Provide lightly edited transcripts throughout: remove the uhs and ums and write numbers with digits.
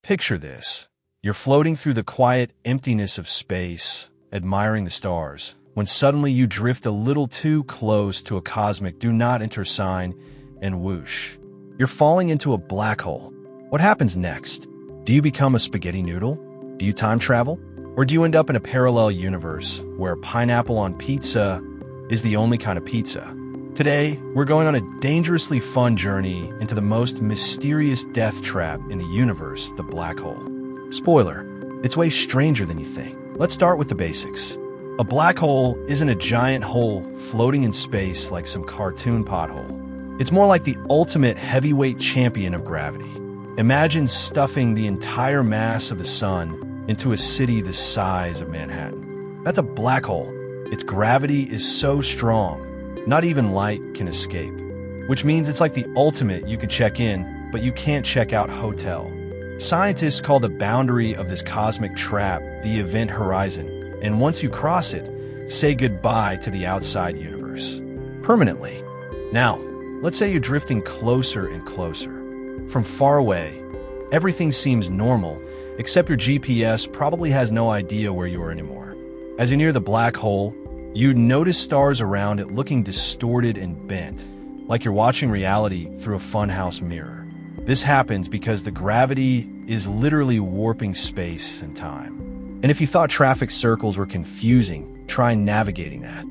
Picture this. You're floating through the quiet emptiness of space, admiring the stars, when suddenly you drift a little too close to a cosmic do not enter sign, and whoosh. You're falling into a black hole. What happens next? Do you become a spaghetti noodle? Do you time travel? Or do you end up in a parallel universe where pineapple on pizza is the only kind of pizza? Today, we're going on a dangerously fun journey into the most mysterious death trap in the universe, the black hole. Spoiler, it's way stranger than you think. Let's start with the basics. A black hole isn't a giant hole floating in space like some cartoon pothole. It's more like the ultimate heavyweight champion of gravity. Imagine stuffing the entire mass of the sun into a city the size of Manhattan. That's a black hole. Its gravity is so strong, not even light can escape. Which means it's like the ultimate you could check in, but you can't check out hotel. Scientists call the boundary of this cosmic trap the event horizon, and once you cross it, say goodbye to the outside universe. Permanently. Now, let's say you're drifting closer and closer. From far away, everything seems normal, except your GPS probably has no idea where you are anymore. As you near the black hole, you notice stars around it looking distorted and bent, like you're watching reality through a funhouse mirror. This happens because the gravity is literally warping space and time. And if you thought traffic circles were confusing, try navigating that.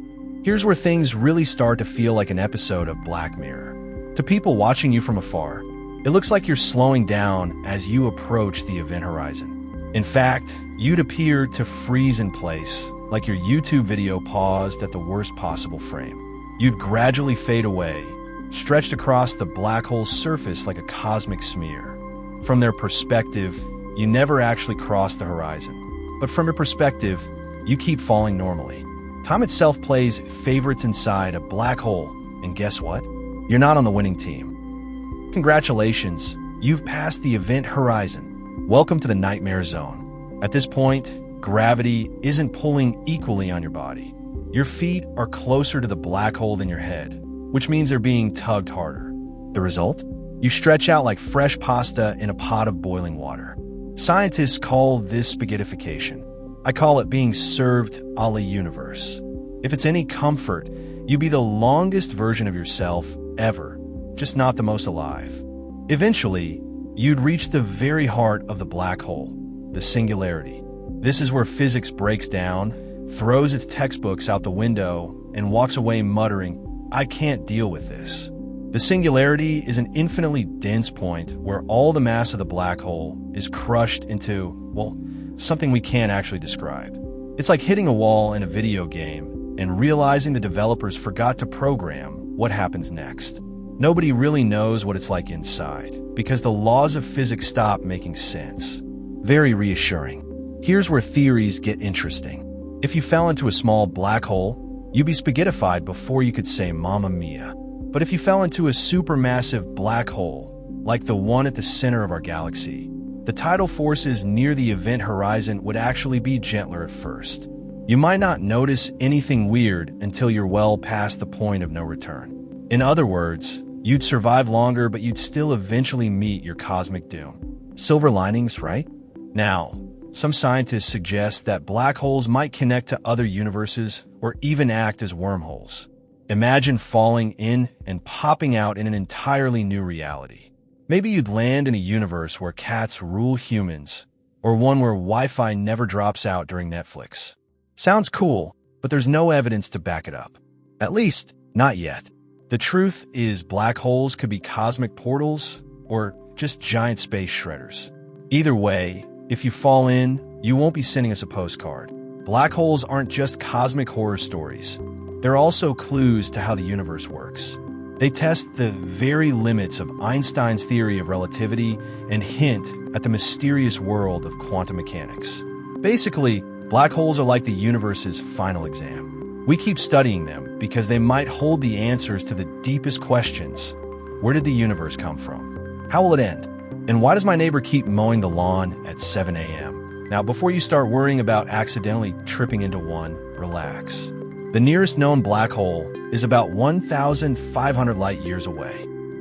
Here's where things really start to feel like an episode of Black Mirror. To people watching you from afar, it looks like you're slowing down as you approach the event horizon. In fact, you'd appear to freeze in place, like your YouTube video paused at the worst possible frame. You'd gradually fade away, stretched across the black hole's surface like a cosmic smear. From their perspective, you never actually cross the horizon. But from your perspective, you keep falling normally. Time itself plays favorites inside a black hole, and guess what? You're not on the winning team. Congratulations, you've passed the event horizon. Welcome to the nightmare zone. At this point, gravity isn't pulling equally on your body. Your feet are closer to the black hole than your head, which means they're being tugged harder. The result? You stretch out like fresh pasta in a pot of boiling water. Scientists call this spaghettification. I call it being served a la universe. If it's any comfort, you'd be the longest version of yourself ever, just not the most alive. Eventually, you'd reach the very heart of the black hole, the singularity. This is where physics breaks down, throws its textbooks out the window, and walks away muttering, "I can't deal with this." The singularity is an infinitely dense point where all the mass of the black hole is crushed into, well, something we can't actually describe. It's like hitting a wall in a video game and realizing the developers forgot to program what happens next. Nobody really knows what it's like inside because the laws of physics stop making sense. Very reassuring. Here's where theories get interesting. If you fell into a small black hole, you'd be spaghettified before you could say Mamma Mia. But if you fell into a supermassive black hole, like the one at the center of our galaxy, the tidal forces near the event horizon would actually be gentler at first. You might not notice anything weird until you're well past the point of no return. In other words, you'd survive longer, but you'd still eventually meet your cosmic doom. Silver linings, right? Now, some scientists suggest that black holes might connect to other universes or even act as wormholes. Imagine falling in and popping out in an entirely new reality. Maybe you'd land in a universe where cats rule humans, or one where Wi-Fi never drops out during Netflix. Sounds cool, but there's no evidence to back it up. At least, not yet. The truth is black holes could be cosmic portals or just giant space shredders. Either way, if you fall in, you won't be sending us a postcard. Black holes aren't just cosmic horror stories. They're also clues to how the universe works. They test the very limits of Einstein's theory of relativity and hint at the mysterious world of quantum mechanics. Basically, black holes are like the universe's final exam. We keep studying them because they might hold the answers to the deepest questions. Where did the universe come from? How will it end? And why does my neighbor keep mowing the lawn at 7 a.m.? Now, before you start worrying about accidentally tripping into one, relax. The nearest known black hole is about 1,500 light years away.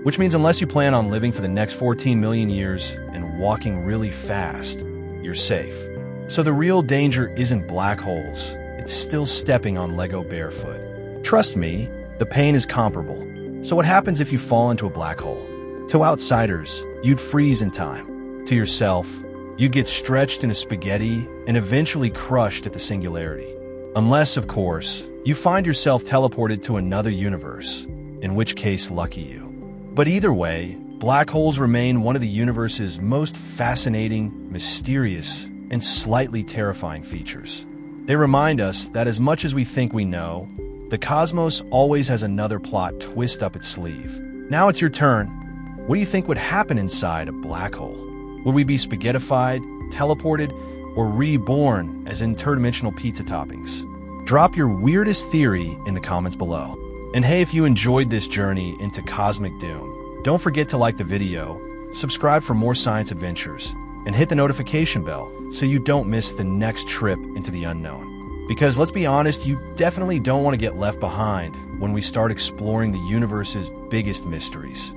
Which means unless you plan on living for the next 14 million years and walking really fast, you're safe. So the real danger isn't black holes, it's still stepping on Lego barefoot. Trust me, the pain is comparable. So what happens if you fall into a black hole? To outsiders, you'd freeze in time. To yourself, you'd get stretched into spaghetti and eventually crushed at the singularity. Unless, of course, you find yourself teleported to another universe, in which case lucky you. But either way, black holes remain one of the universe's most fascinating, mysterious, and slightly terrifying features. They remind us that as much as we think we know, the cosmos always has another plot twist up its sleeve. Now it's your turn. What do you think would happen inside a black hole? Would we be spaghettified, teleported, or reborn as interdimensional pizza toppings? Drop your weirdest theory in the comments below. And hey, if you enjoyed this journey into cosmic doom, don't forget to like the video, subscribe for more science adventures, and hit the notification bell so you don't miss the next trip into the unknown. Because let's be honest, you definitely don't want to get left behind when we start exploring the universe's biggest mysteries.